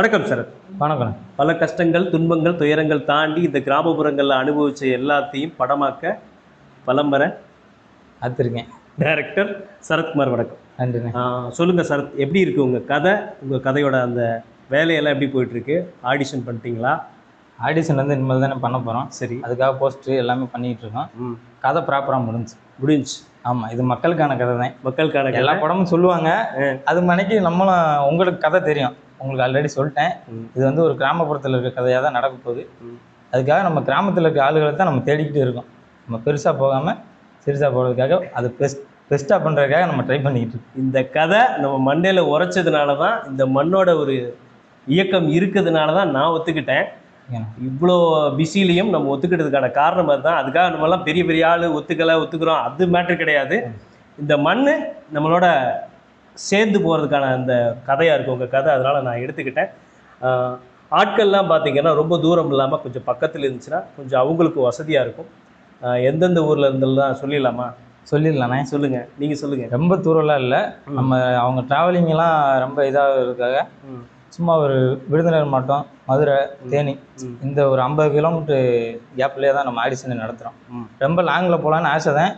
வணக்கம் சார். வணக்கம். பல கஷ்டங்கள், துன்பங்கள், துயரங்கள் தாண்டி இந்த கிராமப்புறங்களில் அனுபவிச்ச எல்லாத்தையும் படமாக்க பலம்பர பார்த்துருக்கேன். டைரக்டர் சரத்குமார். வணக்கம். நன்றிண்ணே. சொல்லுங்கள் சரத், எப்படி இருக்குது உங்கள் கதை? உங்கள் கதையோட அந்த வேலையெல்லாம் எப்படி போயிட்டுருக்கு? ஆடிஷன் பண்ணிட்டீங்களா? ஆடிஷன் வந்து இனிமேல் தானே பண்ண போகிறோம். சரி. அதுக்காக போஸ்ட்ரு எல்லாமே பண்ணிகிட்டு இருக்கோம். கதை ப்ராப்பராக முடிஞ்சு. ஆமாம், இது மக்களுக்கான கதை தான். மக்களுக்கான எல்லா படமும் சொல்லுவாங்க. அது மணிக்கு நம்மளும் உங்களுக்கு கதை தெரியும், உங்களுக்கு ஆல்ரெடி சொல்லிட்டேன். இது வந்து ஒரு கிராமப்புறத்தில் இருக்க கதையாக தான் நடக்க போகுது. அதுக்காக நம்ம கிராமத்தில் இருக்க ஆளுகளை தான் நம்ம தேடிக்கிட்டு இருக்கோம். நம்ம பெருசாக போகாமல் சிறுசாக போகிறதுக்காக அது பெஸ்ட்டாக பண்ணுறதுக்காக நம்ம ட்ரை பண்ணிக்கிட்டு இருக்கோம். இந்த கதை நம்ம மண்டையில் உரைச்சதுனால தான், இந்த மண்ணோட ஒரு இயக்கம் இருக்கிறதுனால தான் நான் ஒத்துக்கிட்டேன். இவ்வளோ பிஸிலையும் நம்ம ஒத்துக்கிட்டதுக்கான காரணம் அதுதான். அதுக்காக நம்மலாம் பெரிய பெரிய ஆள் ஒத்துக்கிறோம் அது மேட்ரு கிடையாது. இந்த மண் நம்மளோட சேர்ந்து போகிறதுக்கான அந்த கதையாக இருக்கும் உங்கள் கதை. அதனால் நான் எடுத்துக்கிட்டேன். ஆட்கள்லாம் பார்த்திங்கன்னா ரொம்ப தூரம் இல்லாமல் கொஞ்சம் பக்கத்தில் இருந்துச்சுன்னா கொஞ்சம் அவங்களுக்கு வசதியாக இருக்கும். எந்தெந்த ஊரில் இருந்தெல்லாம் சொல்லிடலாமா? சொல்லிடலாண்ணே. சொல்லுங்கள், நீங்கள் சொல்லுங்கள். ரொம்ப தூரம்லாம் இல்லை. நம்ம அவங்க ட்ராவலிங்கெல்லாம் ரொம்ப இதாக இருக்காக சும்மா ஒரு விருதுநகர் மாவட்டம், மதுரை, தேனி, இந்த ஒரு 50 கிலோமீட்டர் கேப்லேயே தான் நம்ம ஆடிஷன் நடத்துகிறோம். ரொம்ப லாங்கில் போகலான்னு ஆசை தான்.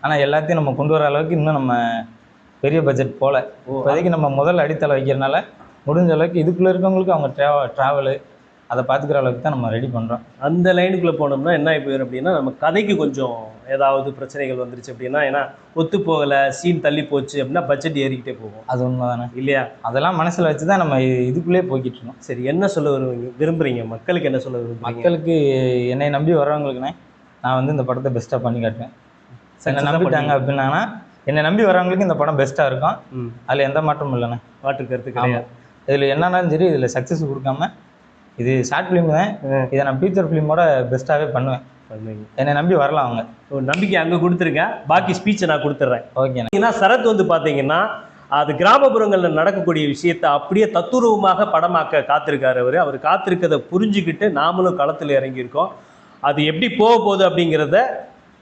ஆனால் எல்லாத்தையும் நம்ம கொண்டு வர அளவுக்கு இன்னும் நம்ம பெரிய பட்ஜெட் போகல. இப்போதைக்கு நம்ம முதல் அடித்தளை வைக்கிறனால முடிஞ்ச அளவுக்கு இதுக்குள்ளே இருக்கவங்களுக்கு அவங்க ட்ராவலு அதை பார்த்துக்கிற அளவுக்கு தான் நம்ம ரெடி பண்ணுறோம். அந்த லைனுக்குள்ளே போனோம்னா என்ன போயிடும் அப்படின்னா, நம்ம கதைக்கு கொஞ்சம் ஏதாவது பிரச்சனைகள் வந்துருச்சு அப்படின்னா, ஏன்னா ஒத்து போகலை, சீன் தள்ளி போச்சு அப்படின்னா பட்ஜெட் ஏறிக்கிட்டே போகும். அது உண்மை தானே இல்லையா? அதெல்லாம் மனசில் வச்சு தான் நம்ம இதுக்குள்ளேயே போய்கிட்டு இருக்கோம். சரி, என்ன சொல்ல விரும்புகிறீங்க? மக்களுக்கு என்ன சொல்ல விரும்புகிறீங்க? மக்களுக்கு என்னை நம்பி வர்றவங்களுக்குண்ணே நான் வந்து இந்த படத்தை பெஸ்ட்டாக பண்ணி காட்டுவேன். என்னை நம்பிட்டாங்க அப்படின்னா, என்னை நம்பி வர்றவங்களுக்கு இந்த படம் பெஸ்ட்டாக இருக்கும். அதில் எந்த மாற்றமும் இல்லைண்ணே. மாற்று கருத்து கிடையாது. இதில் என்னன்னாலும் சரி, இதில் சக்ஸஸ் கொடுக்காம இது ஷார்ட் ஃபிலிம் தான். இதை நான் ஃபீச்சர் ஃபிலிமோட பெஸ்ட்டாகவே பண்ணுவேன். என்னை நம்பி வரலாம். அவங்க நம்பிக்கை அங்கே கொடுத்துருங்க, பாக்கி ஸ்பீச்சை நான் கொடுத்துட்றேன். ஓகேண்ணா. ஏன்னா சரத் வந்து பார்த்தீங்கன்னா அது கிராமப்புறங்களில் நடக்கக்கூடிய விஷயத்தை அப்படியே தத்துரூபமாக படமாக்க காத்திருக்காரு. அவர் காத்திருக்கிறத புரிஞ்சுக்கிட்டு நாமளும் களத்தில் இறங்கியிருக்கோம். அது எப்படி போக போகுது அப்படிங்கிறத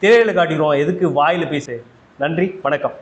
திரையில் காட்டிடுவோம். எதுக்கு வாயில் பேசு. நன்றி, வணக்கம்.